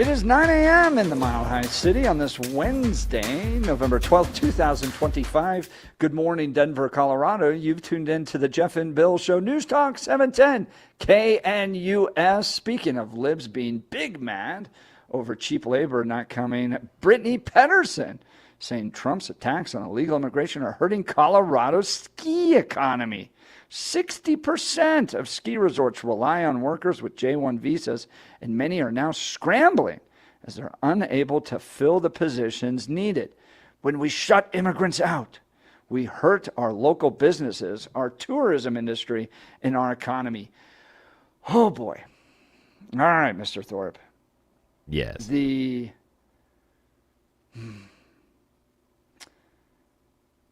It is 9 a.m. in the Mile High City on this Wednesday, November 12th, 2025. Good morning, Denver, Colorado. You've tuned in to the Jeff and Bill Show, News Talk 710 KNUS. Speaking of libs being big mad over cheap labor not coming, Brittany Pedersen saying Trump's attacks on illegal immigration are hurting Colorado's ski economy. 60% of ski resorts rely on workers with J-1 visas, and many are now scrambling as they're unable to fill the positions needed. When we shut immigrants out, we hurt our local businesses, our tourism industry, and our economy. Oh, boy. All right, Mr. Thorpe. Yes.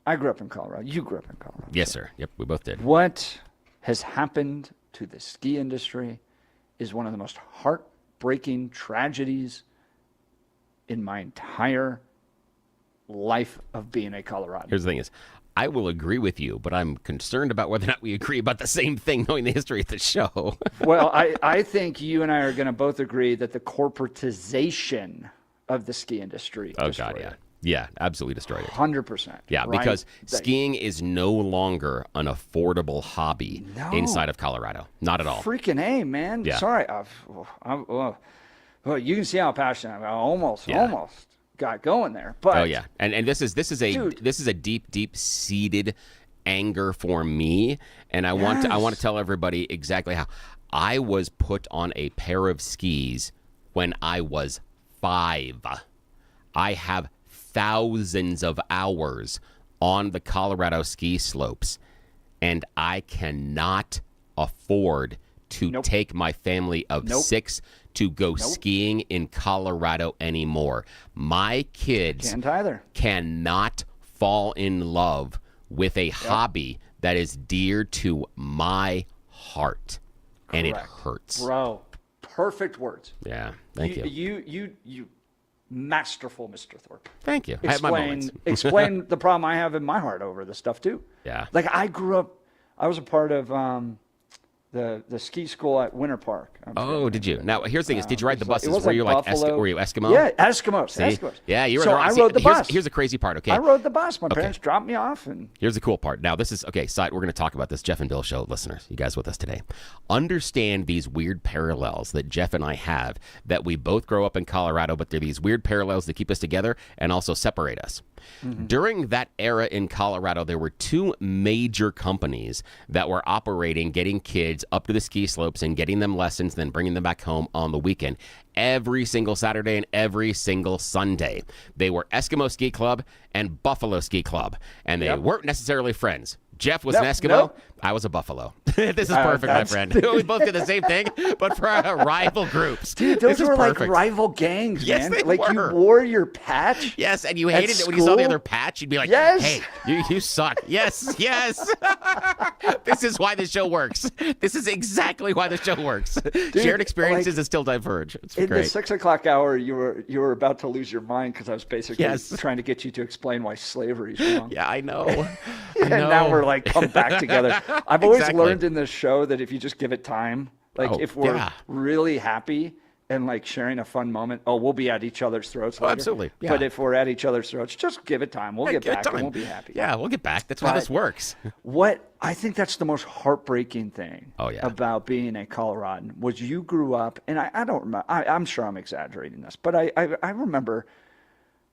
I grew up in Colorado. You grew up in Colorado. Yes, sir. Yep, we both did. What has happened to the ski industry is one of the most heartbreaking tragedies in my entire life of being a Coloradan. Here's the thing is, I will agree with you, but I'm concerned about whether or not we agree about the same thing, knowing the history of the show. Well, I think you and I are going to both agree that the corporatization of the ski industry destroyed it. Yeah, absolutely destroyed it. 100%. Yeah, right? because skiing is no longer an affordable hobby inside of Colorado. Not at all. Freaking A, man. Yeah. Sorry. You can see how passionate I almost got going there. But oh yeah, and this is a deep seated anger for me, and I want to tell everybody exactly how I was put on a pair of skis when I was 5. I have thousands of hours on the Colorado ski slopes, and I cannot afford to take my family of 6 to go skiing in Colorado anymore. My kids can't either. Cannot fall in love with a hobby that is dear to my heart. Correct. And it hurts. Bro, perfect words. Yeah, thank you. You masterful, Mr. Thorpe. Thank you. I have my moments. Explain the problem I have in my heart over this stuff too. Yeah. Like I was a part of the ski school at Winter Park. Oh, did you? Now, here's the thing: is did you ride the buses? Were you Eskimo? Yeah, Eskimos. Yeah, you were. So I rode the bus. Here's the crazy part. Okay, I rode the bus. My parents dropped me off, and here's the cool part. Now, this is side. We're going to talk about this. Jeff and Bill Show listeners, you guys with us today, understand these weird parallels that Jeff and I have. That we both grow up in Colorado, but they're these weird parallels that keep us together and also separate us. Mm-hmm. During that era in Colorado, there were 2 major companies that were operating, getting kids up to the ski slopes and getting them lessons, then bringing them back home on the weekend. Every single Saturday and every single Sunday. They were Eskimo Ski Club and Buffalo Ski Club, and they weren't necessarily friends. Jeff was an Eskimo. I was a Buffalo. This is perfect, my friend. We both did the same thing, but for rival groups. Dude, those were like rival gangs, man. They like were. You wore your patch. Yes, and you hated it when you saw the other patch. You'd be like, hey, you suck. Yes. This is why this show works. This is exactly why the show works. Dude, shared experiences that still diverge. It's in great. The 6 o'clock hour, you were about to lose your mind because I was basically trying to get you to explain why slavery is wrong. Yeah, I know. And now we're like come back together. I've always learned in this show that if you just give it time, like if we're really happy and like sharing a fun moment, we'll be at each other's throats later. Absolutely. Yeah. But if we're at each other's throats, just give it time. We'll get back and we'll be happy. Yeah, we'll get back. That's why this works. What I think that's the most heartbreaking thing about being a Coloradan was you grew up, and I don't remember, I'm sure I'm exaggerating this, but I remember,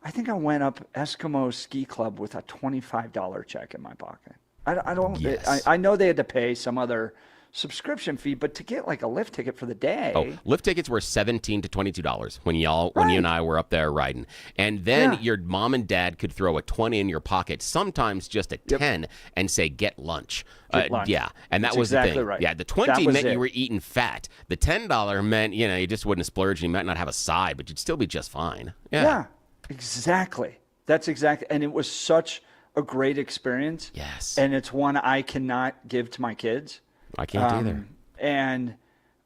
I think I went up Eskimo Ski Club with a $25 check in my pocket. I know they had to pay some other subscription fee, but to get like a lift ticket for the day. Oh, lift tickets were $17 to $22 when you and I were up there riding. And then your mom and dad could throw a 20 in your pocket, sometimes just a 10, and say, get lunch. Yeah, and that was exactly the thing. Right. Yeah, the 20 meant you were eating fat. The $10 meant, you just wouldn't splurge. You might not have a side, but you'd still be just fine. Yeah, exactly. That's exactly. And it was such a great experience. Yes. And it's one I cannot give to my kids. I can't either. And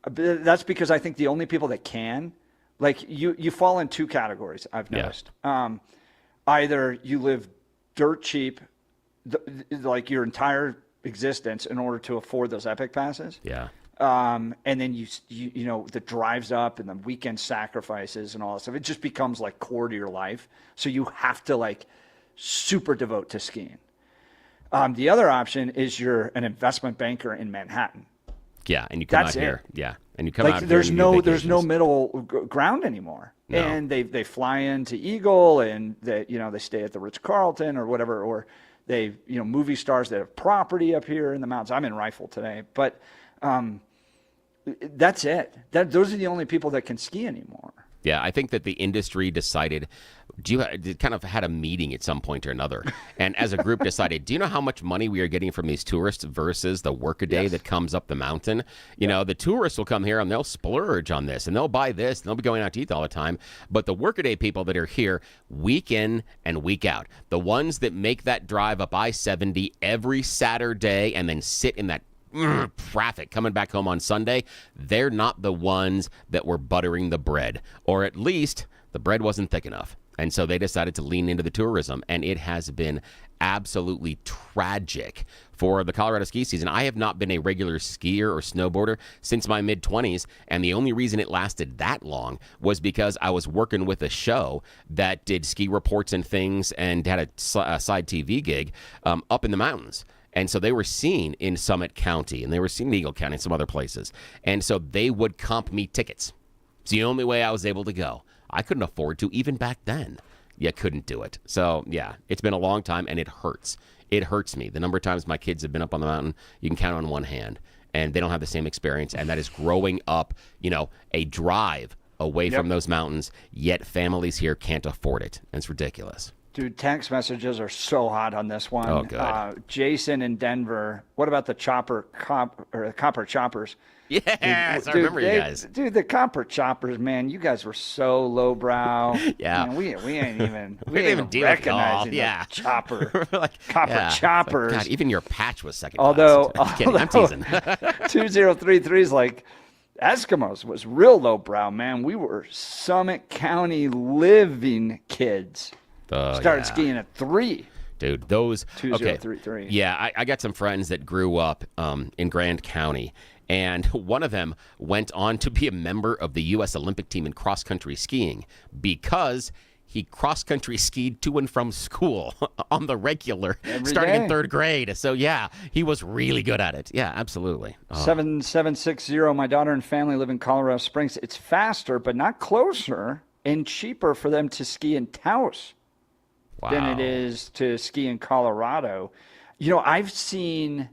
that's because I think the only people that can, like you fall in 2 categories, I've noticed. Either you live dirt cheap, like your entire existence in order to afford those Epic passes. Yeah. And then you know, the drives up and the weekend sacrifices and all that stuff. It just becomes like core to your life. So you have to like super devote to skiing. The other option is you're an investment banker in Manhattan. Yeah, and you come That's out here. it. Yeah, and you come Like out here. there's and you do there's no vacations. middle ground anymore. No. And they fly into Eagle and they stay at the Ritz-Carlton or whatever, or they movie stars that have property up here in the mountains. I'm in Rifle today, but that's it. Those are the only people that can ski anymore. Yeah, I think that the industry decided, kind of had a meeting at some point or another, and as a group decided, do you know how much money we are getting from these tourists versus the workaday Yes. that comes up the mountain? You know, the tourists will come here and they'll splurge on this and they'll buy this and they'll be going out to eat all the time. But the workaday people that are here week in and week out, the ones that make that drive up I-70 every Saturday and then sit in that traffic coming back home on Sunday, they're not the ones that were buttering the bread, or at least the bread wasn't thick enough. And so they decided to lean into the tourism, and it has been absolutely tragic for the Colorado ski season. I have not been a regular skier or snowboarder since my mid-20s, and the only reason it lasted that long was because I was working with a show that did ski reports and things and had a side TV gig up in the mountains. And so they were seen in Summit County, and they were seen in Eagle County and some other places. And so they would comp me tickets. It's the only way I was able to go. I couldn't afford to even back then. You couldn't do it. So, yeah, it's been a long time, and it hurts. It hurts me. The number of times my kids have been up on the mountain, you can count on one hand, and they don't have the same experience. And that is growing up, a drive away from those mountains, yet families here can't afford it. And it's ridiculous. Dude, text messages are so hot on this one. Oh, good. Jason in Denver. What about the copper choppers? Yes, I remember you guys. Dude, the copper choppers, man, you guys were so lowbrow. Yeah. Man, we ain't even We didn't even deal with it all. recognizing Yeah. the chopper. We're like, Copper yeah. choppers. God, even your patch was second Although, class. I'm kidding. I'm teasing. 2033 is like, Eskimos was real lowbrow, man. We were Summit County living kids. Started skiing at 3. Dude, those 2033. Yeah, I got some friends that grew up in Grand County, and one of them went on to be a member of the U.S. Olympic team in cross-country skiing because he cross-country skied to and from school on the regular, starting in 3rd grade. So, yeah, he was really good at it. Yeah, absolutely. 7760, my daughter and family live in Colorado Springs. It's faster, but not closer, and cheaper for them to ski in Taos than it is to ski in Colorado. I've seen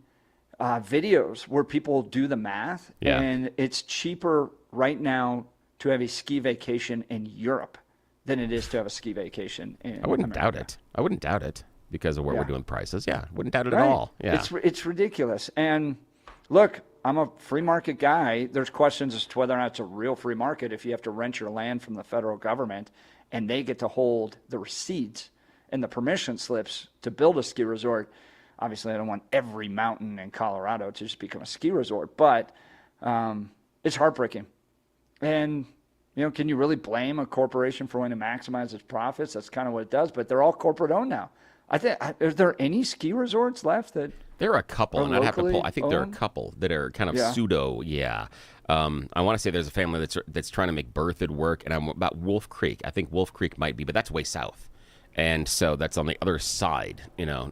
videos where people do the math, and it's cheaper right now to have a ski vacation in Europe than it is to have a ski vacation in I wouldn't America. doubt it. I wouldn't doubt it because of where we're doing prices. Yeah, wouldn't doubt it at Right. all. Yeah. It's ridiculous. And look, I'm a free market guy. There's questions as to whether or not it's a real free market if you have to rent your land from the federal government and they get to hold the receipts and the permission slips to build a ski resort. Obviously, I don't want every mountain in Colorado to just become a ski resort, but it's heartbreaking. And, can you really blame a corporation for wanting to maximize its profits? That's kind of what it does, but they're all corporate owned now. Is there any ski resorts left that There are a couple, and I'd have to pull. I think there are a owned? couple that are kind of Yeah. pseudo. Yeah, I want to say there's a family that's trying to make Berthoud work, and I'm about Wolf Creek. I think Wolf Creek might be, but that's way south, and so that's on the other side.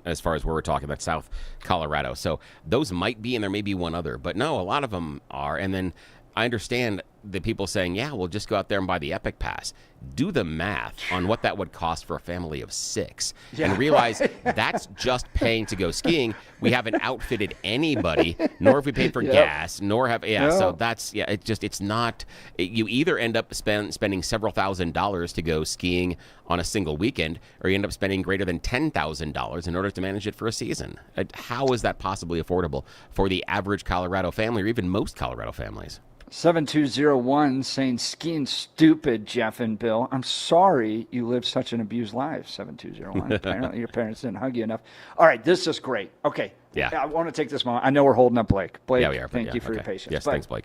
As far as where we're talking, that's South Colorado. So those might be, and there may be one other, but no, a lot of them are. And then I understand the people saying, yeah, we'll just go out there and buy the Epic Pass. Do the math on what that would cost for a family of 6 and realize that's just paying to go skiing. We haven't outfitted anybody, nor have we paid for gas, nor have, so that's, it's not, you either end up spending several $1,000s to go skiing on a single weekend, or you end up spending greater than $10,000 in order to manage it for a season. How is that possibly affordable for the average Colorado family, or even most Colorado families? 7201 saying skiing stupid, Jeff and Bill. I'm sorry you lived such an abused life, 7201. Apparently your parents didn't hug you enough. All right, this is great. Okay. Yeah. I want to take this moment. I know we're holding up Blake. Blake, Yeah, we are. thank you for your patience. Yes, But thanks, Blake.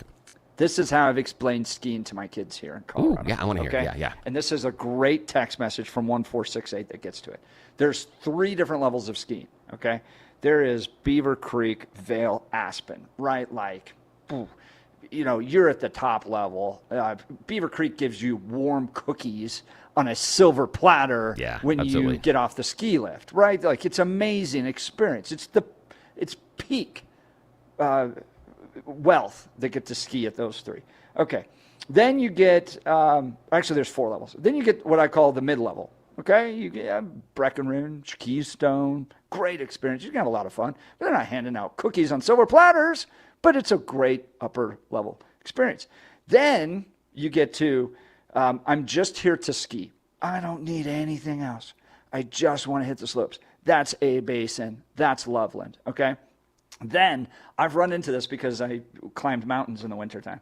this is how I've explained skiing to my kids here in Colorado. Ooh, yeah, I want to hear it. Yeah. And this is a great text message from 1468 that gets to it. There's 3 different levels of skiing, okay? There is Beaver Creek, Vail, Aspen, right? Like, you're at the top level. Beaver Creek gives you warm cookies on a silver platter when absolutely. you get off the ski lift, right? Like, it's amazing experience. It's peak wealth that get to ski at those three. Okay. Then you get, actually there's 4 levels. Then you get what I call the mid-level. Okay, you get Breckenridge, Keystone, great experience. You got a lot of fun. But they're not handing out cookies on silver platters, but it's a great upper level experience. Then you get to, I'm just here to ski. I don't need anything else. I just want to hit the slopes. That's A Basin. That's Loveland. Okay. Then I've run into this because I climbed mountains in the wintertime.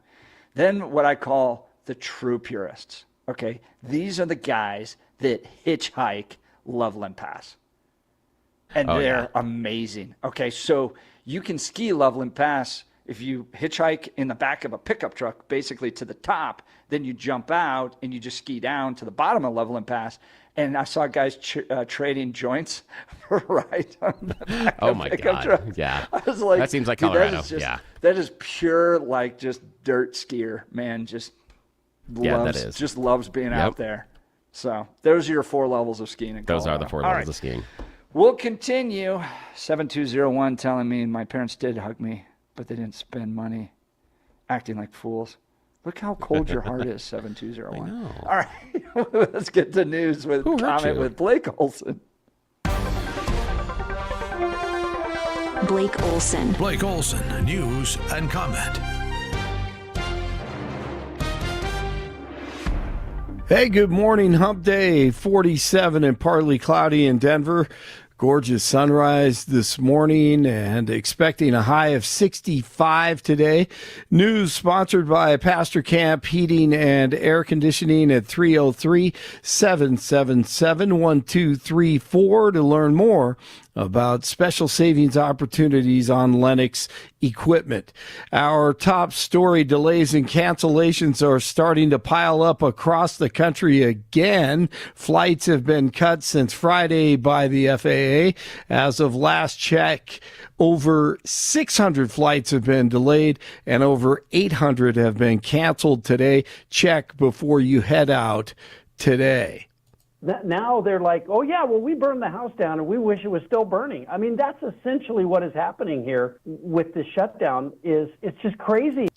Then what I call the true purists. Okay. These are the guys that hitchhike Loveland Pass. And they're amazing. Okay, so you can ski Loveland Pass if you hitchhike in the back of a pickup truck, basically to the top, then you jump out and you just ski down to the bottom of Loveland Pass. And I saw guys trading joints for rides on the back of pickup trucks. Yeah. I was like, that seems like Colorado. That is pure, like, just dirt skier, man. Just loves being out there. So those are your 4 levels of skiing in Colorado. Those are the 4 levels of skiing. We'll continue. 7201 telling me my parents did hug me, but they didn't spend money acting like fools. Look how cold your heart is, 7201. I know. All right, let's get to news with comment with Blake Olson. Blake Olson. Blake Olson, news and comment. Hey, good morning. Hump day, 47 and partly cloudy in Denver. Gorgeous sunrise this morning and expecting a high of 65 today. News sponsored by Pastor Camp Heating and Air Conditioning at 303-777-1234 to learn more about special savings opportunities on Lennox equipment. Our top story: delays and cancellations are starting to pile up across the country again. Flights have been cut since Friday by the FAA. As of last check, over 600 flights have been delayed and over 800 have been canceled today. Check before you head out today. Now they're like, oh, yeah, well, we burned the house down and we wish it was still burning. I mean, that's essentially what is happening here with the shutdown. It's just crazy.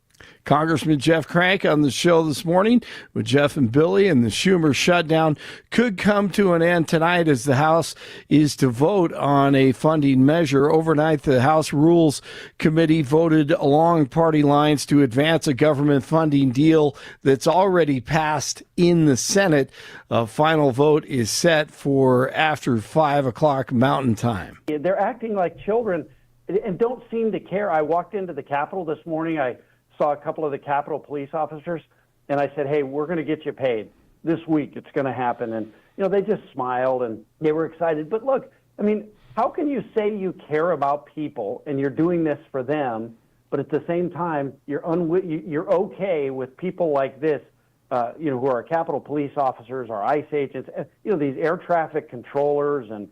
Congressman Jeff Crank on the show this morning with Jeff and Billy, and the Schumer shutdown could come to an end tonight as the House is to vote on a funding measure. Overnight, the House Rules Committee voted along party lines to advance a government funding deal that's already passed in the Senate. A final vote is set for after 5 o'clock Mountain Time. They're acting like children and don't seem to care. I walked into the Capitol this morning. I saw a couple of the Capitol police officers, and I said, hey, we're going to get you paid this week. It's going to happen. And, they just smiled and they were excited. But look, I mean, how can you say you care about people and you're doing this for them, but at the same time, you're okay with people like this, who are Capitol police officers or ICE agents, these air traffic controllers and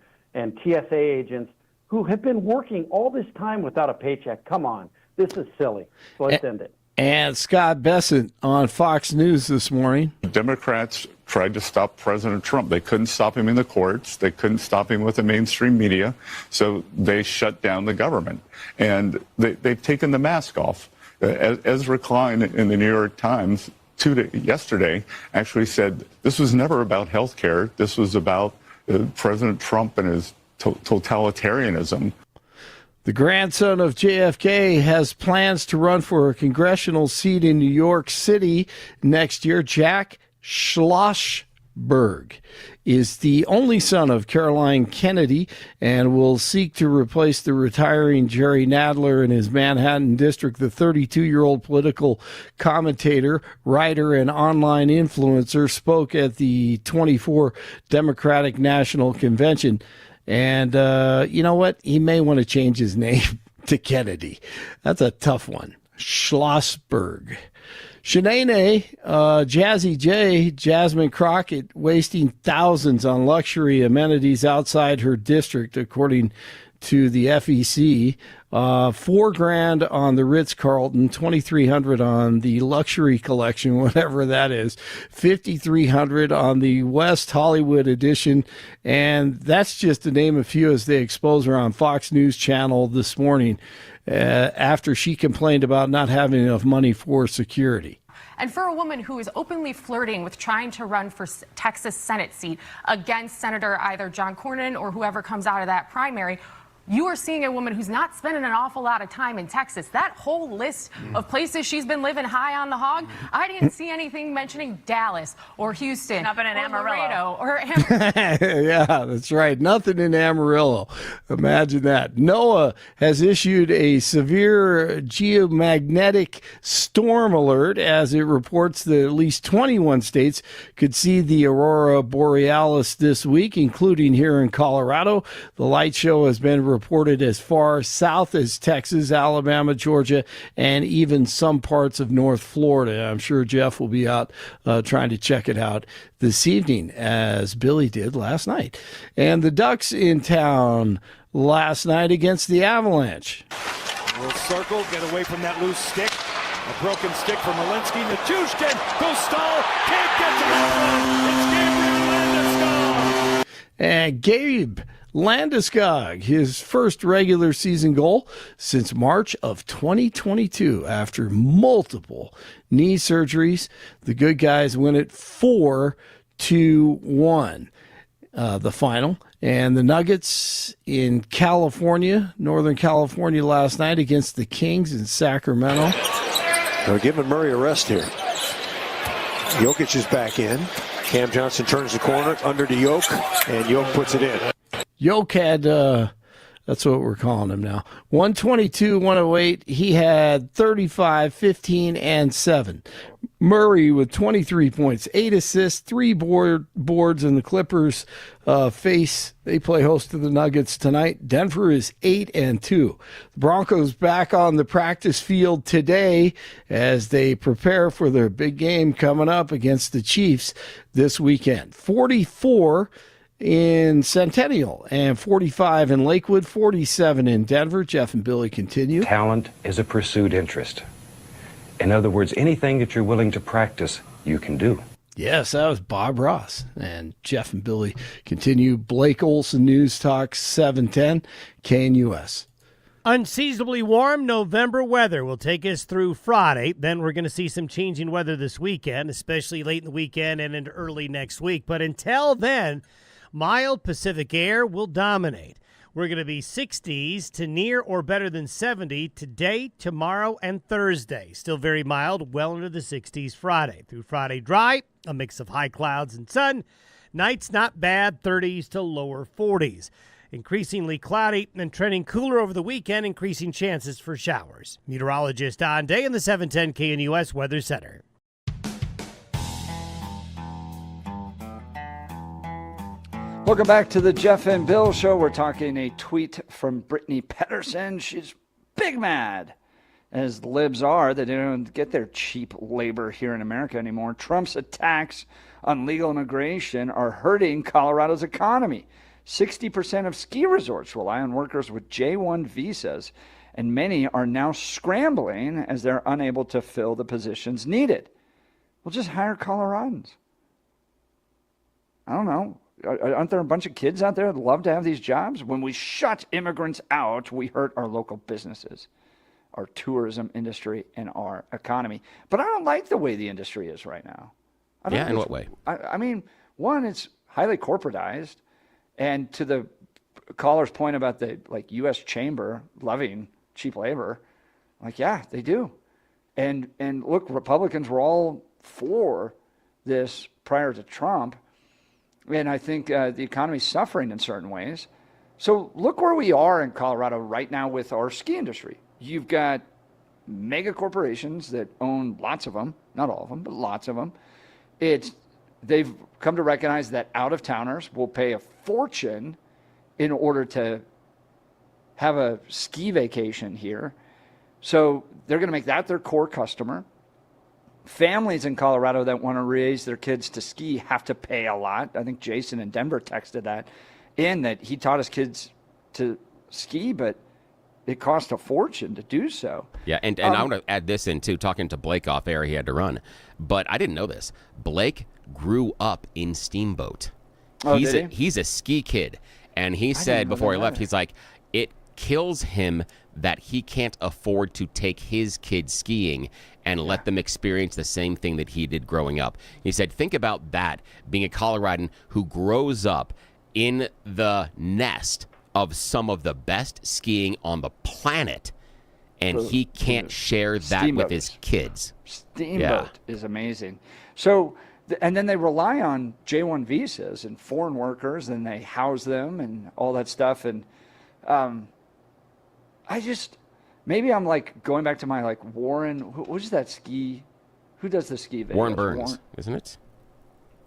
TSA agents who have been working all this time without a paycheck? Come on. This is silly. So let's end it. And Scott Bessent on Fox News this morning. Democrats tried to stop President Trump. They couldn't stop him in the courts. They couldn't stop him with the mainstream media. So they shut down the government. And they've taken the mask off. Ezra Klein in the New York Times yesterday actually said this was never about health care. This was about President Trump and his totalitarianism. The grandson of JFK has plans to run for a congressional seat in New York City next year. Jack Schlossberg is the only son of Caroline Kennedy and will seek to replace the retiring Jerry Nadler in his Manhattan district. The 32-year-old political commentator, writer, and online influencer spoke at the 24 Democratic National Convention. And you know what? He may want to change his name to Kennedy. That's a tough one. Schlossberg. Shanae, Jazzy J, Jasmine Crockett, wasting thousands on luxury amenities outside her district, according to the FEC. $4,000 on the Ritz-Carlton, $2,300 on the luxury collection, whatever that is, $5,300 on the West Hollywood edition, and that's just to name a few as they expose her on Fox News Channel this morning after she complained about not having enough money for security. And for a woman who is openly flirting with trying to run for Texas Senate seat against Senator either John Cornyn or whoever comes out of that primary, you are seeing a woman who's not spending an awful lot of time in Texas. That whole list of places she's been living high on the hog, I didn't see anything mentioning Dallas or Houston Not been in or Amarillo. Laredo or Amarillo. Yeah, that's right. Nothing in Amarillo. Imagine that. NOAA has issued a severe geomagnetic storm alert as it reports that at least 21 states could see the aurora borealis this week, including here in Colorado. The light show has been reported as far south as Texas, Alabama, Georgia, and even some parts of North Florida. I'm sure Jeff will be out trying to check it out this evening, as Billy did last night. And the Ducks in town last night against the Avalanche. We'll circle, get away from that loose stick. A broken stick from Malinsky. Nichushkin goes stall, can't get to that one. It's Gabriel Landeskog. And Gabe Landeskog, his first regular season goal since March of 2022 after multiple knee surgeries. The good guys win it 4-1, the final. And the Nuggets in California, Northern California last night against the Kings in Sacramento. They're giving Murray a rest here. Jokic is back in. Cam Johnson turns the corner under to Yoke, and Yoke puts it in. Yoke had, that's what we're calling him now, 122, 108. He had 35, 15, and 7. Murray with 23 points, 8 assists, 3 boards, and the Clippers they play host to the Nuggets tonight. Denver is 8-2. The Broncos back on the practice field today as they prepare for their big game coming up against the Chiefs this weekend. 44 in Centennial and 45 in Lakewood, 47 in Denver. Jeff and Billy continue. Talent is a pursued interest. In other words, anything that you're willing to practice, you can do. Yes, that was Bob Ross. And Jeff and Billy continue. Blake Olson, News Talk 710, KNUS. Unseasonably warm November weather will take us through Friday. Then we're going to see some changing weather this weekend, especially late in the weekend and into early next week. But until then, mild Pacific air will dominate. We're going to be 60s to near or better than 70 today, tomorrow, and Thursday. Still very mild, well into the 60s Friday. Through Friday, dry, a mix of high clouds and sun. Nights not bad, 30s to lower 40s. Increasingly cloudy and trending cooler over the weekend, increasing chances for showers. Meteorologist Don Day in the 710 KNUS Weather Center. Welcome back to the Jeff and Bill Show. We're talking a tweet from Brittany Pedersen. She's big mad, as the libs are, that they don't get their cheap labor here in America anymore. Trump's attacks on legal immigration are hurting Colorado's economy. 60% of ski resorts rely on workers with J-1 visas, and many are now scrambling as they're unable to fill the positions needed. Well, just hire Coloradans. I don't know. Aren't there a bunch of kids out there that love to have these jobs? When we shut immigrants out, we hurt our local businesses, our tourism industry, and our economy. But I don't like the way the industry is right now. Yeah, in what way? I mean, one, it's highly corporatized. And to the caller's point about the U.S. Chamber loving cheap labor, yeah, they do. And look, Republicans were all for this prior to Trump. And I think the economy's suffering in certain ways. So look where we are in Colorado right now with our ski industry. You've got mega corporations that own lots of them, not all of them, but lots of them. They've come to recognize that out-of-towners will pay a fortune in order to have a ski vacation here. So they're going to make that their core customer. Families in Colorado that want to raise their kids to ski have to pay a lot. I think Jason in Denver texted that he taught his kids to ski, but it cost a fortune to do so. Yeah, and I want to add this in, too, talking to Blake off air, he had to run. But I didn't know this. Blake grew up in Steamboat. He's a ski kid. And he said before he left, he's like, it kills him that he can't afford to take his kids skiing and let them experience the same thing that he did growing up. He said, think about that, being a Coloradan who grows up in the nest of some of the best skiing on the planet, and he can't share that with his kids. Steamboat is amazing. So, and then they rely on J-1 visas and foreign workers, and they house them and all that stuff. And maybe I'm like going back to my like Warren, who's that ski? Who does the ski videos? Warren Burns, isn't it?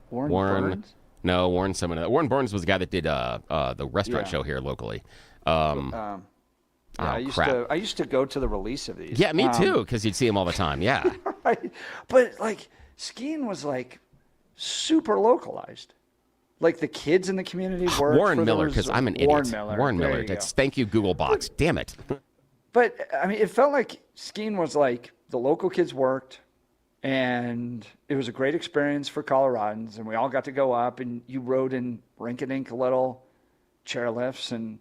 Warren Burns? No, Warren Burns was the guy that did the restaurant show here locally. I used to go to the release of these. Yeah, me too, because you'd see him all the time. Yeah. Right. But like skiing was like super localized. Like the kids in the community worked Warren Miller, because I'm an idiot. Warren Miller. Thank you, Google Box. Damn it. But I mean, it felt like skiing was like the local kids worked, and it was a great experience for Coloradans, and we all got to go up, and you rode in rink-a-dink little chairlifts and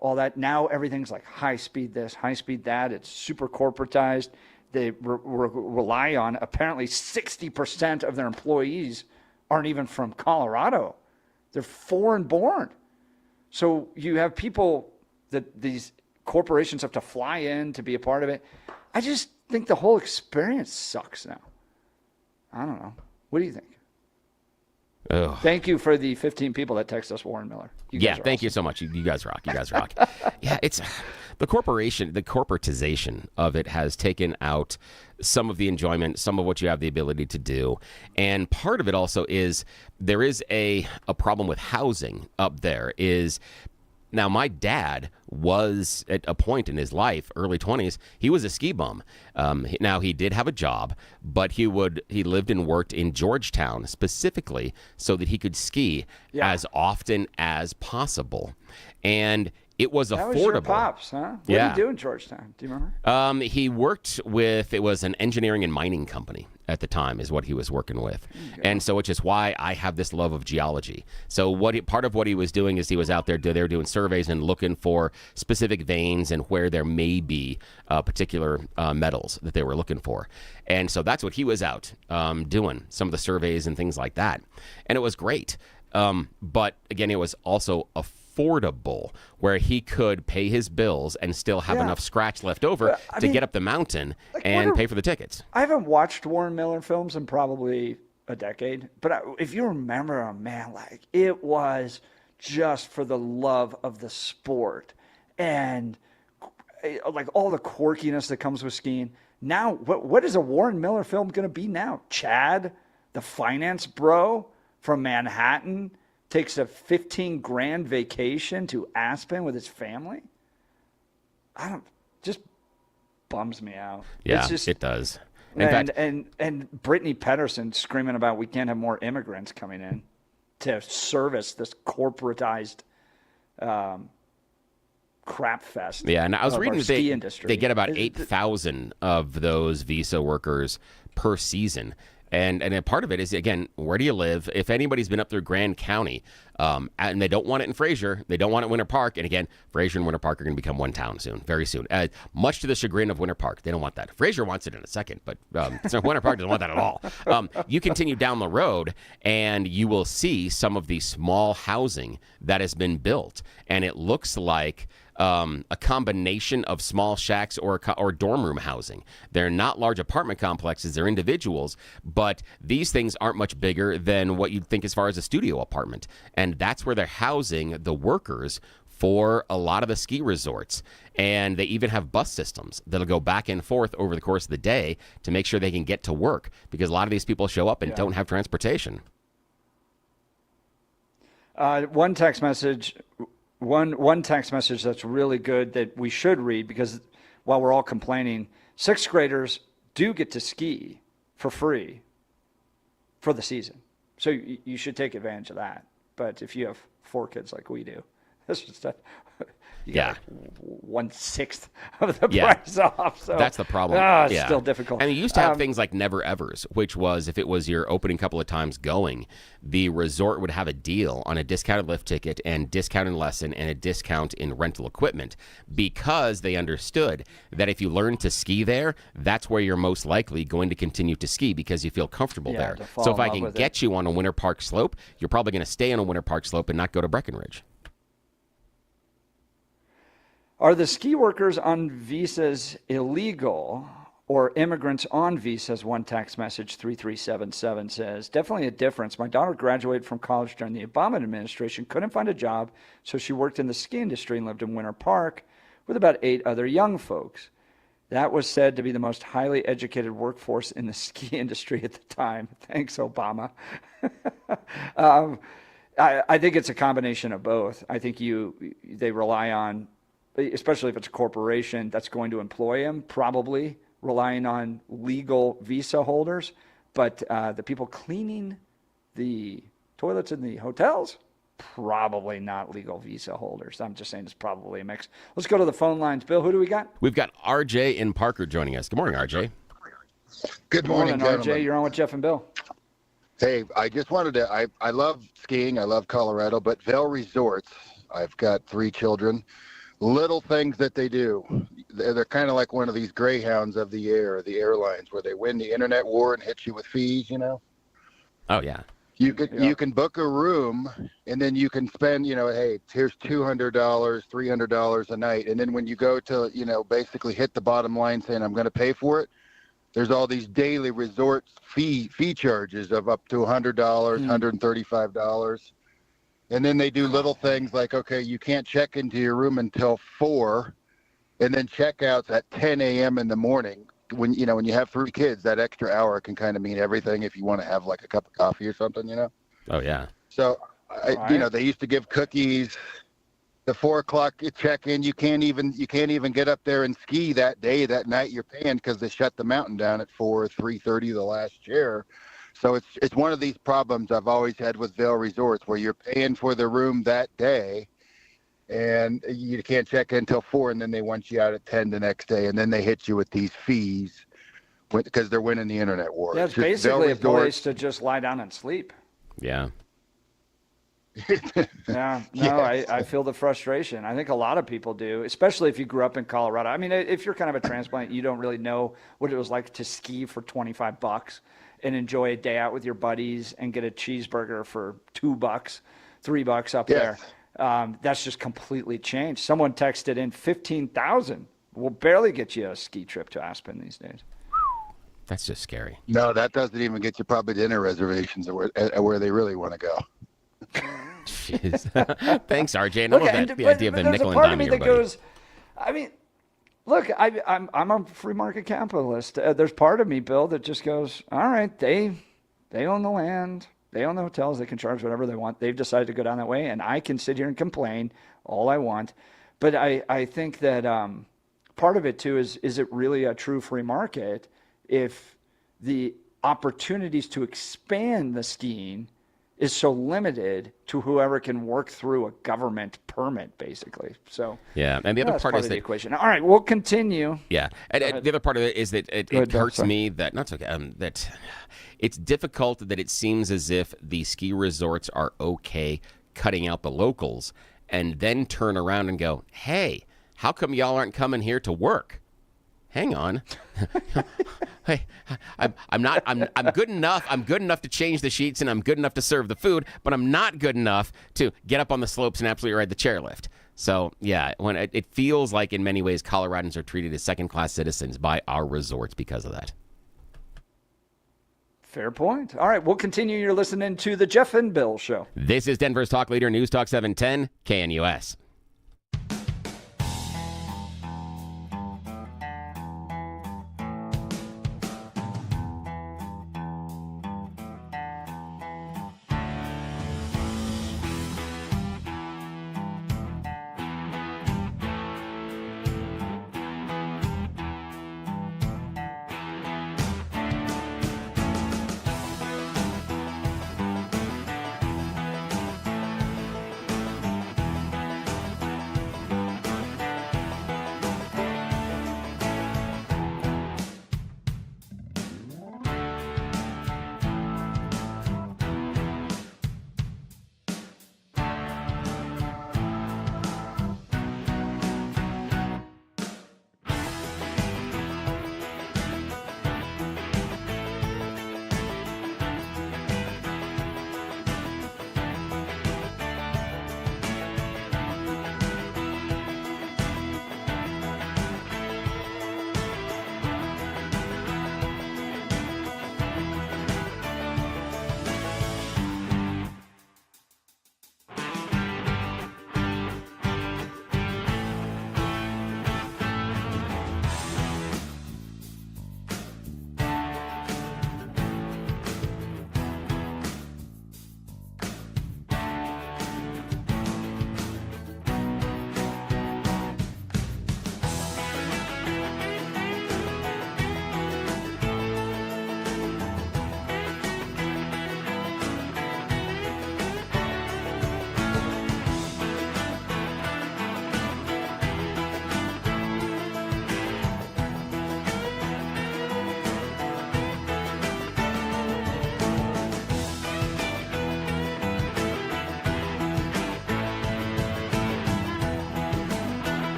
all that. Now everything's like high speed this, high speed that. It's super corporatized. They rely on, apparently 60% of their employees aren't even from Colorado. They're foreign born. So you have people that these corporations have to fly in to be a part of it. I just think the whole experience sucks now. I don't know. What do you think? Ugh. Thank you for the 15 people that text us, Warren Miller. Thank you so much. You guys rock. You guys rock. Yeah, it's the corporatization of it has taken out some of the enjoyment, some of what you have the ability to do. And part of it also is there is a problem with housing up there is. Now, my dad was, at a point in his life, early 20s, he was a ski bum. Now, he did have a job, but he lived and worked in Georgetown specifically so that he could ski as often as possible. And it was affordable. That was your pops, huh? What did he do in Georgetown? Do you remember? He worked with, it was an engineering and mining company at the time is what he was working with. And so, which is why I have this love of geology. So part of what he was doing is he was out there, they were doing surveys and looking for specific veins and where there may be particular metals that they were looking for. And so that's what he was out doing, some of the surveys and things like that. And it was great. But again, it was also affordable, where he could pay his bills and still have enough scratch left over to get up the mountain and pay for the tickets. I haven't watched Warren Miller films in probably a decade, but if you remember him, man, like it was just for the love of the sport and like all the quirkiness that comes with skiing. Now, what is a Warren Miller film going to be now? Chad, the finance bro from Manhattan, takes a $15,000 vacation to Aspen with his family. Just bums me out. Yeah, it does. And Brittany Pedersen screaming about we can't have more immigrants coming in to service this corporatized crap fest. Yeah, and I was reading that they get about 8,000 of those visa workers per season. And a part of it is, again, where do you live? If anybody's been up through Grand County, and they don't want it in Fraser, they don't want it in Winter Park. And again, Fraser and Winter Park are going to become one town soon, very soon. Much to the chagrin of Winter Park. They don't want that. Fraser wants it in a second, but Winter Park doesn't want that at all. You continue down the road, and you will see some of the small housing that has been built. And it looks like a combination of small shacks or dorm room housing. They're not large apartment complexes, they're individuals, but these things aren't much bigger than what you'd think as far as a studio apartment. And that's where they're housing the workers for a lot of the ski resorts. And they even have bus systems that'll go back and forth over the course of the day to make sure they can get to work, because a lot of these people show up and don't have transportation. One text message that's really good that we should read, because while we're all complaining, sixth graders do get to ski for free for the season. So you should take advantage of that. But if you have 4 kids like we do, You Yeah. got 1/6 of the price off. So that's the problem. It's still difficult. And you used to have things like Never Evers, which was if it was your opening couple of times going, the resort would have a deal on a discounted lift ticket and discounted lesson and a discount in rental equipment because they understood that if you learn to ski there, that's where you're most likely going to continue to ski because you feel comfortable there. So if I can get you on a Winter Park slope, you're probably going to stay on a Winter Park slope and not go to Breckenridge. Are the ski workers on visas illegal or immigrants on visas? One text message 3377 says, definitely a difference. My daughter graduated from college during the Obama administration, couldn't find a job, so she worked in the ski industry and lived in Winter Park with about 8 other young folks. That was said to be the most highly educated workforce in the ski industry at the time. Thanks, Obama. I think it's a combination of both. I think they rely on, especially if it's a corporation that's going to employ him, probably relying on legal visa holders. But the people cleaning the toilets in the hotels, probably not legal visa holders. I'm just saying it's probably a mix. Let's go to the phone lines. Bill, who do we got? We've got RJ in Parker joining us. Good morning, RJ. Good morning, gentlemen. RJ. You're on with Jeff and Bill. Hey, I just wanted to, I love skiing. I love Colorado, but Vail Resorts, I've got 3 children. Little things that they do. They're kind of like one of these greyhounds of the airlines, where they win the internet war and hit you with fees, you know? Oh, yeah. You can book a room, and then you can spend, hey, here's $200, $300 a night. And then when you go to, basically hit the bottom line saying, I'm going to pay for it, there's all these daily resort fee charges of up to $100, $135. And then they do little things like, okay, you can't check into your room until 4, and then checkouts at 10 a.m. in the morning. When you have 3 kids, that extra hour can kind of mean everything if you want to have like a cup of coffee or something, Oh, yeah. So, they used to give cookies. The 4 o'clock check-in, you can't even get up there and ski that night you're paying because they shut the mountain down at 3:30 the last year. So it's one of these problems I've always had with Vail Resorts, where you're paying for the room that day, and you can't check in until 4, and then they want you out at 10 the next day, and then they hit you with these fees because they're winning the internet war. Yeah, it's basically a place to just lie down and sleep. Yeah. Yeah, no, I feel the frustration. I think a lot of people do, especially if you grew up in Colorado. I mean, if you're kind of a transplant, you don't really know what it was like to ski for $25 and enjoy a day out with your buddies and get a cheeseburger for $2, $3 up there. That's just completely changed. Someone texted in 15,000 will barely get you a ski trip to Aspen these days. That's just scary. No, that doesn't even get you probably dinner reservations at where they really want to go. Jeez. Thanks, RJ. And I love the idea of a nickel and dime that goes, I mean, look, I'm a free market capitalist. There's part of me, Bill, that just goes, all right, they own the land, they own the hotels, they can charge whatever they want. They've decided to go down that way, and I can sit here and complain all I want. But I think that part of it too is it really a true free market if the opportunities to expand the skiing is so limited to whoever can work through a government permit, basically. So yeah, and the other part is the equation. All right, we'll continue. Yeah, and the other part of it is that it hurts me that that it's difficult that it seems as if the ski resorts are okay cutting out the locals and then turn around and go, hey, how come y'all aren't coming here to work? Hang on. Hey, I'm good enough. I'm good enough to change the sheets and I'm good enough to serve the food, but I'm not good enough to get up on the slopes and absolutely ride the chairlift. So yeah, when it feels like in many ways Coloradans are treated as second-class citizens by our resorts because of that. Fair point. All right, we'll continue. You're listening to the Jeff and Bill Show. This is Denver's talk leader, News Talk 710 KNUS.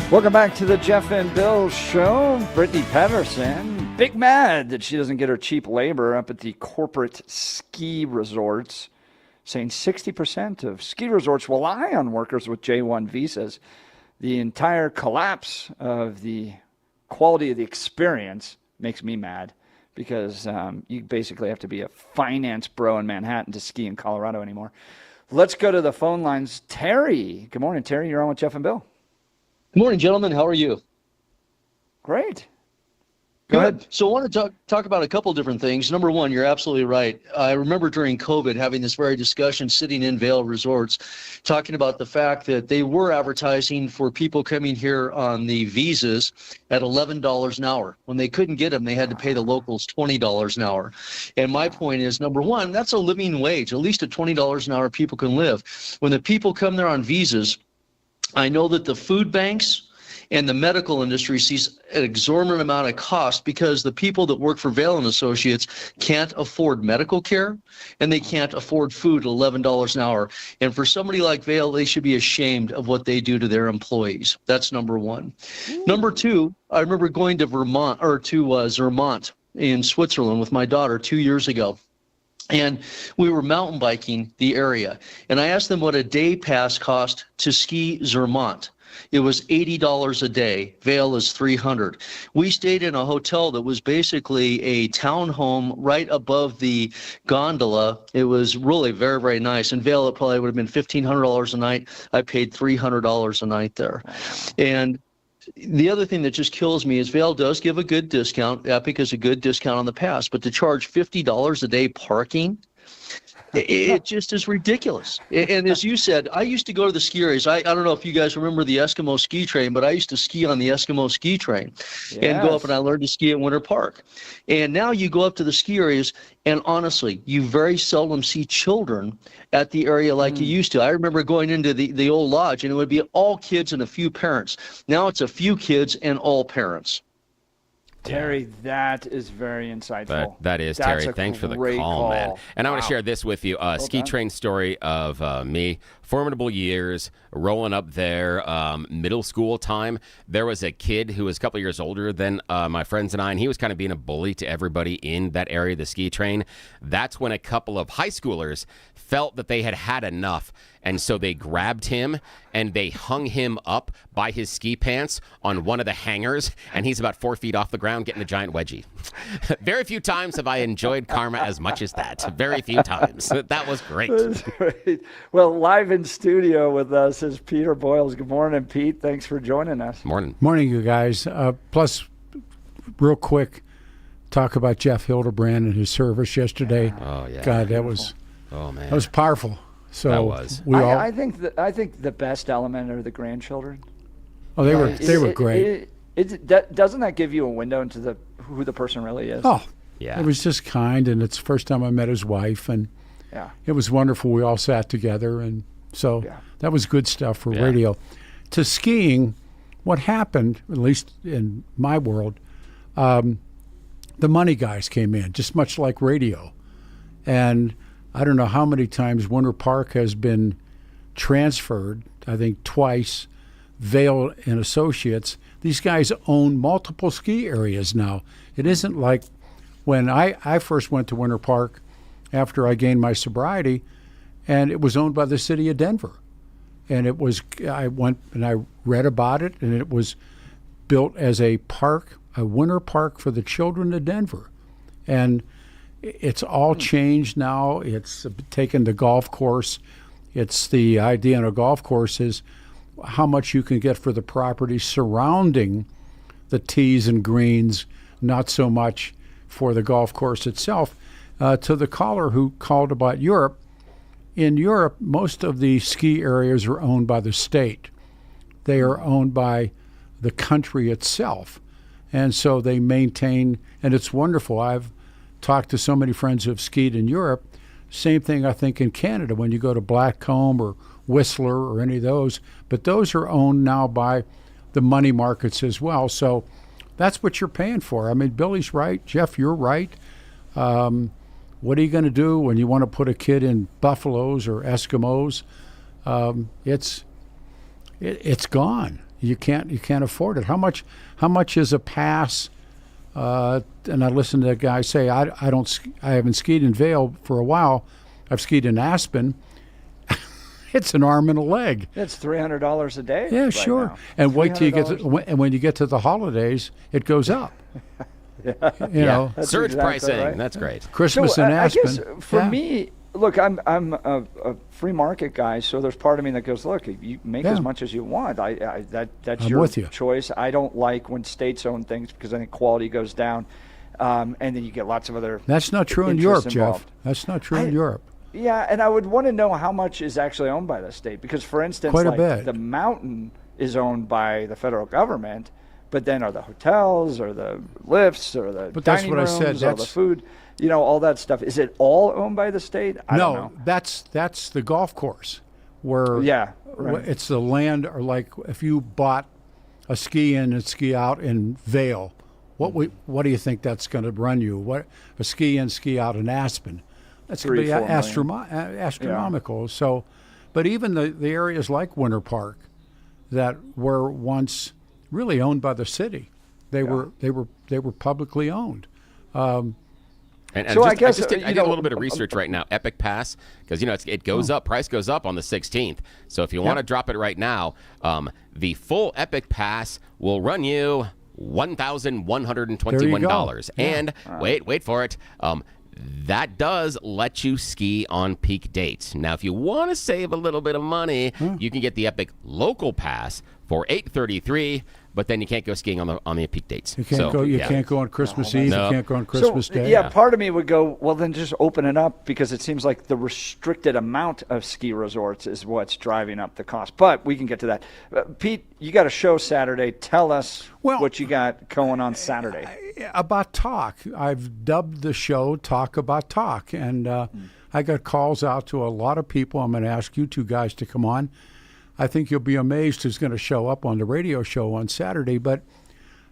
Welcome back to the Jeff and Bill Show. Brittany Pedersen, big mad that she doesn't get her cheap labor up at the corporate ski resorts, saying 60% of ski resorts rely on workers with J-1 visas. The entire collapse of the quality of the experience makes me mad because you basically have to be a finance bro in Manhattan to ski in Colorado anymore. Let's go to the phone lines. Terry. Good morning, Terry. You're on with Jeff and Bill. Good morning, gentlemen. How are you? Great. Go ahead. So I want to talk about a couple different things. Number one, you're absolutely right. I remember during COVID having this very discussion sitting in Vail Resorts, talking about the fact that they were advertising for people coming here on the visas at $11 an hour. When they couldn't get them, they had to pay the locals $20 an hour. And my point is, number one, that's a living wage. At least at $20 an hour, people can live. When the people come there on visas, I know that the food banks and the medical industry sees an exorbitant amount of cost because the people that work for Vail and Associates can't afford medical care and they can't afford food at $11 an hour. And for somebody like Vail, they should be ashamed of what they do to their employees. That's number one. Number two, I remember going to Zermatt in Switzerland with my daughter 2 years ago. And we were mountain biking the area. And I asked them what a day pass cost to ski Zermatt. It was $80 a day. Vail is $300. We stayed in a hotel that was basically a townhome right above the gondola. It was really very, very nice. In Vail, it probably would have been $1,500 a night. I paid $300 a night there. And the other thing that just kills me is Vail does give a good discount. Epic is a good discount on the pass, but to charge $50 a day parking, it just is ridiculous. And as you said, I used to go to the ski areas. I don't know if you guys remember the Eskimo ski train, but I used to ski on the Eskimo ski train and go up, and I learned to ski at Winter Park. And now you go up to the ski areas, and honestly, you very seldom see children at the area like you used to. I remember going into the old lodge, and it would be all kids and a few parents. Now it's a few kids and all parents. Terry, that is very insightful. That is, That's Terry. Thanks for the call, man. And I want to share this with you. Ski train story of me. Formidable years, rolling up there, middle school time. There was a kid who was a couple years older than my friends and I, and he was kind of being a bully to everybody in that area, the ski train. That's when a couple of high schoolers felt that they had had enough, and so they grabbed him and they hung him up by his ski pants on one of the hangers, and he's about 4 feet off the ground getting a giant wedgie. Very few times have I enjoyed karma as much as that. Very few times. That was great. Well, live in studio with us is Peter Boyles. Good morning, Pete. Thanks for joining us. Morning. Morning, you guys. Plus, real quick, talk about Jeff Hildebrand and his service yesterday. Oh, yeah. God, that was... Oh, man. That was powerful. So that was. I think the best element are the grandchildren. Oh, they were great. Doesn't that give you a window into who the person really is? Oh, yeah. It was just kind, and it's the first time I met his wife, and it was wonderful. We all sat together, and so that was good stuff for radio. To skiing, what happened, at least in my world, the money guys came in, just much like radio, and I don't know how many times Winter Park has been transferred, I think twice, Vail and Associates. These guys own multiple ski areas now. It isn't like when I first went to Winter Park after I gained my sobriety, and it was owned by the city of Denver. And I went and I read about it, and it was built as a park, a winter park for the children of Denver. And it's all changed now. It's taken the golf course. It's the idea on a golf course is how much you can get for the property surrounding the tees and greens, not so much for the golf course itself. To the caller who called about Europe, in Europe, most of the ski areas are owned by the state. They are owned by the country itself. And so they maintain, and it's wonderful. I've talked to so many friends who have skied in Europe. Same thing, I think, in Canada when you go to Blackcomb or Whistler or any of those. But those are owned now by the money markets as well. So that's what you're paying for. I mean, Billy's right. Jeff, you're right. What are you going to do when you want to put a kid in Buffaloes or Eskimos? It's gone. you can't afford it. How much is a pass? And I listened to that guy say, I haven't skied in Vail for a while. I've skied in Aspen. It's an arm and a leg. It's $300 a day. Yeah, right sure. now. And wait till you get and when you get to the holidays, it goes up. You know, surge exactly pricing. right. That's great. Christmas in Aspen. I guess for me, look, I'm a free market guy, so there's part of me that goes, look, you make as much as you want. That's I'm your with you. choice. I don't like when states own things because I think quality goes down, and then you get lots of other. That's not true in Europe, involved. Jeff. That's not true in Europe. Yeah, and I would want to know how much is actually owned by the state because, for instance, Quite a like bit. the mountain is owned by the federal government, but then are the hotels or the lifts or the But that's dining what I rooms said, or the that's- food, all that stuff. Is it all owned by the state? I don't know. That's the golf course where right. it's the land, or like if you bought a ski in and ski out in Vail, what do you think that's going to run you? What a ski in, ski out in Aspen? That's going to be astronomical. Yeah. So, but even the areas like Winter Park that were once really owned by the city, they were publicly owned. And So I I guess, did a little bit of research right now. Epic Pass, because it goes up. Price goes up on the 16th. So if you want to drop it right now, the full Epic Pass will run you $1,121. And wait for it. That does let you ski on peak dates. Now, if you want to save a little bit of money, you can get the Epic Local Pass for $833. But then you can't go skiing on the peak dates. You can't go. You can't go on Christmas Eve. No. You can't go on Christmas Day. Yeah, part of me would go, well, then just open it up because it seems like the restricted amount of ski resorts is what's driving up the cost. But we can get to that. Pete, you got a show Saturday. Tell us what you got going on Saturday. About talk. I've dubbed the show Talk About Talk. And I got calls out to a lot of people. I'm going to ask you two guys to come on. I think you'll be amazed who's going to show up on the radio show on Saturday. But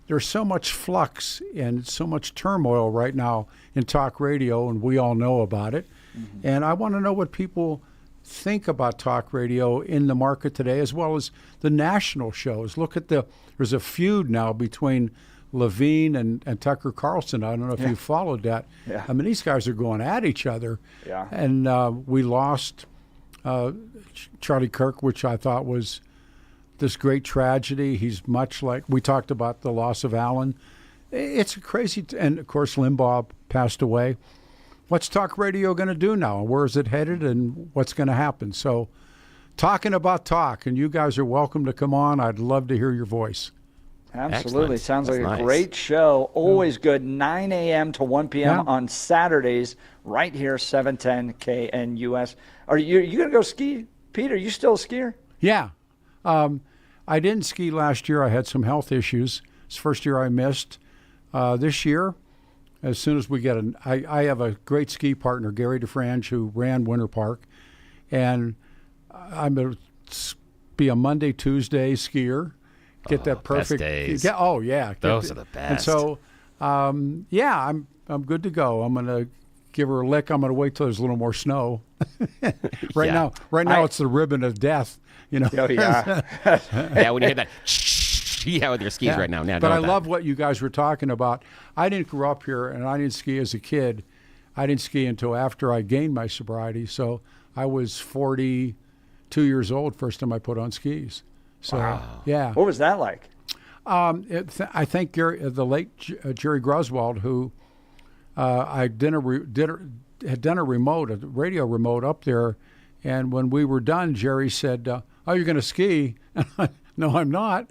there's so much flux and so much turmoil right now in talk radio, and we all know about it. Mm-hmm. And I want to know what people think about talk radio in the market today, as well as the national shows. Look at there's a feud now between Levine and Tucker Carlson. I don't know if you followed that. Yeah. I mean, these guys are going at each other. Yeah. And we lost Charlie Kirk, which I thought was this great tragedy. He's much like, we talked about the loss of Alan. It's a crazy, and of course Limbaugh passed away. What's talk radio going to do now? Where is it headed, and what's going to happen? So talking about talk, and you guys are welcome to come on. I'd love to hear your voice. Absolutely. Excellent. Sounds That's like nice. a great show. Always good. 9 a.m. to 1 p.m. on Saturdays, right here, 710 KNUS. Are you going to go ski, Pete? Are you still a skier? Yeah. I didn't ski last year. I had some health issues. It's the first year I missed. This year, as soon as we get I have a great ski partner, Gary DeFrange, who ran Winter Park. And I'm going to be a Monday, Tuesday skier. Get that perfect. Best days. Those are the best. And so, I'm good to go. I'm going to give her a lick. I'm going to wait till there's a little more snow. Right now, it's the ribbon of death. Oh, yeah. Yeah, when you hear that, with your skis right now. But I love what you guys were talking about. I didn't grow up here, and I didn't ski as a kid. I didn't ski until after I gained my sobriety. So I was 42 years old first time I put on skis. So, yeah. What was that like? I think the late Jerry Groswald, who had done a radio remote up there, and when we were done, Jerry said, "Oh, you're going to ski?" No, I'm not.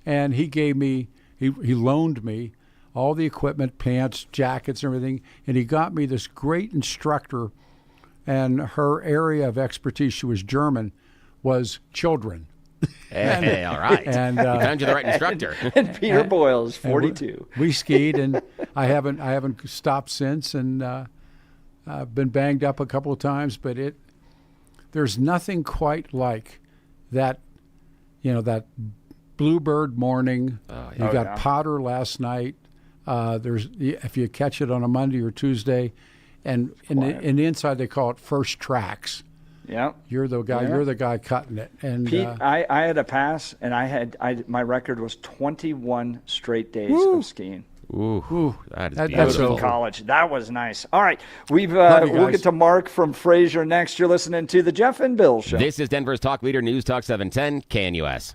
And he gave me, he loaned me all the equipment, pants, jackets, and everything, and he got me this great instructor. And her area of expertise, she was German, was children. Hey, all right. And you found you the right instructor. And Peter Boyles, 42. We skied, and I haven't stopped since, and I've been banged up a couple of times, but there's nothing quite like that. That bluebird morning. You got powder last night. If you catch it on a Monday or Tuesday, and in the inside they call it first tracks. you're the guy. Yeah. You're the guy cutting it. And Pete, I had a pass, and my record was 21 straight days of skiing. Ooh, that is That beautiful. was in college. That was nice. All right, we'll guys. get to Mark from Fraser next. You're listening to the Jeff and Bill Show. This is Denver's Talk Leader, News Talk 710 KNUS.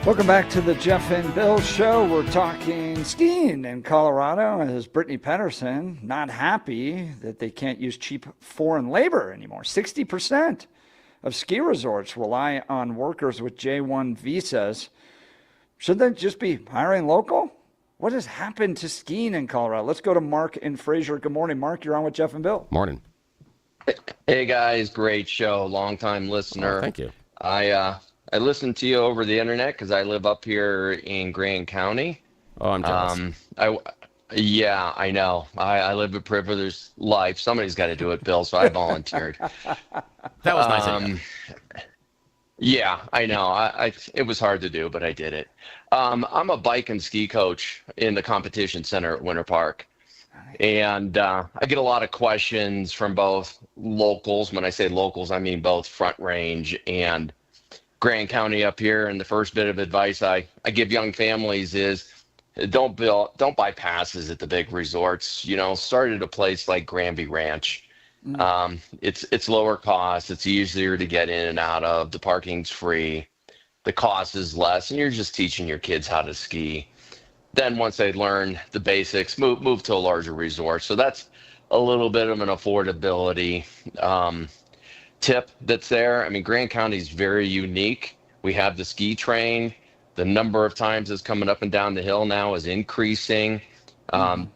Welcome back to the Jeff and Bill Show. We're talking skiing in Colorado. As Brittany Pedersen not happy that they can't use cheap foreign labor anymore. 60% of ski resorts rely on workers with J1 visas. Should they just be hiring local? What has happened to skiing in Colorado? Let's go to Mark in Fraser. Good morning, Mark. You're on with Jeff and Bill. Morning. Hey, guys. Great show. Long-time listener. Oh, thank you. I listen to you over the internet because I live up here in Grand County. Oh, I'm jealous. Yeah, I know. I live a privileged life. Somebody's got to do it, Bill, so I volunteered. That was nice of you. Yeah, I know. It was hard to do, but I did it. I'm a bike and ski coach in the competition center at Winter Park. And I get a lot of questions from both locals. When I say locals, I mean both Front Range and Grand County up here. And the first bit of advice I give young families is don't buy passes at the big resorts. Start at a place like Granby Ranch. It's lower cost. It's easier to get in and out of. The parking's free. The cost is less, and you're just teaching your kids how to ski. Then once they learn the basics, move to a larger resort. So that's a little bit of an affordability tip that's there. I mean, Grand County is very unique. We have the ski train. The number of times it's coming up and down the hill now is increasing.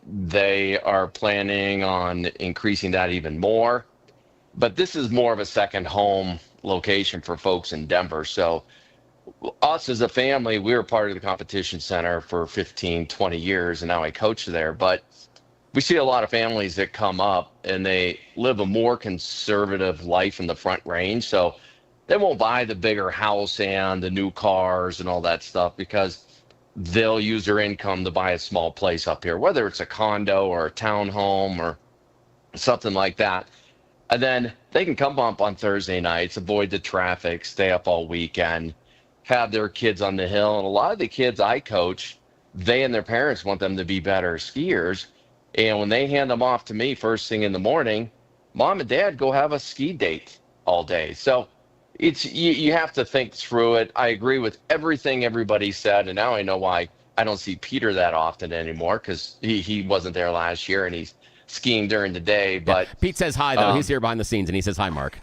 They are planning on increasing that even more. But this is more of a second home location for folks in Denver. So us as a family, we were part of the competition center for 15, 20 years, and now I coach there. But we see a lot of families that come up and they live a more conservative life in the Front Range. So they won't buy the bigger house and the new cars and all that stuff because they'll use their income to buy a small place up here, whether it's a condo or a townhome or something like that. And then they can come up on Thursday nights, avoid the traffic, stay up all weekend, have their kids on the hill. And a lot of the kids I coach, they and their parents want them to be better skiers. And when they hand them off to me first thing in the morning, mom and dad go have a ski date all day. So you have to think through it. I agree with everything everybody said. And now I know why I don't see Peter that often anymore, because he wasn't there last year and he's skiing during the day. But Pete says hi, though. He's here behind the scenes, and he says hi, Mark.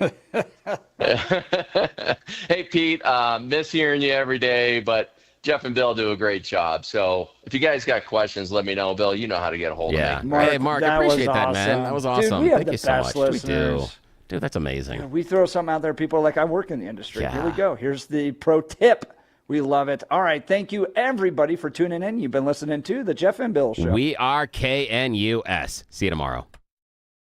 Hey, Pete, miss hearing you every day, but Jeff and Bill do a great job. So if you guys got questions, let me know. Bill, you know how to get a hold of me. Hey, Mark, I appreciate that, man. That was awesome. Dude, we have Thank the you so best much. listeners. We do. Dude, that's amazing. We throw something out there, people are like, I work in the industry. Yeah. Here we go. Here's the pro tip. We love it. All right. Thank you, everybody, for tuning in. You've been listening to The Jeff and Bill Show. We are KNUS. See you tomorrow.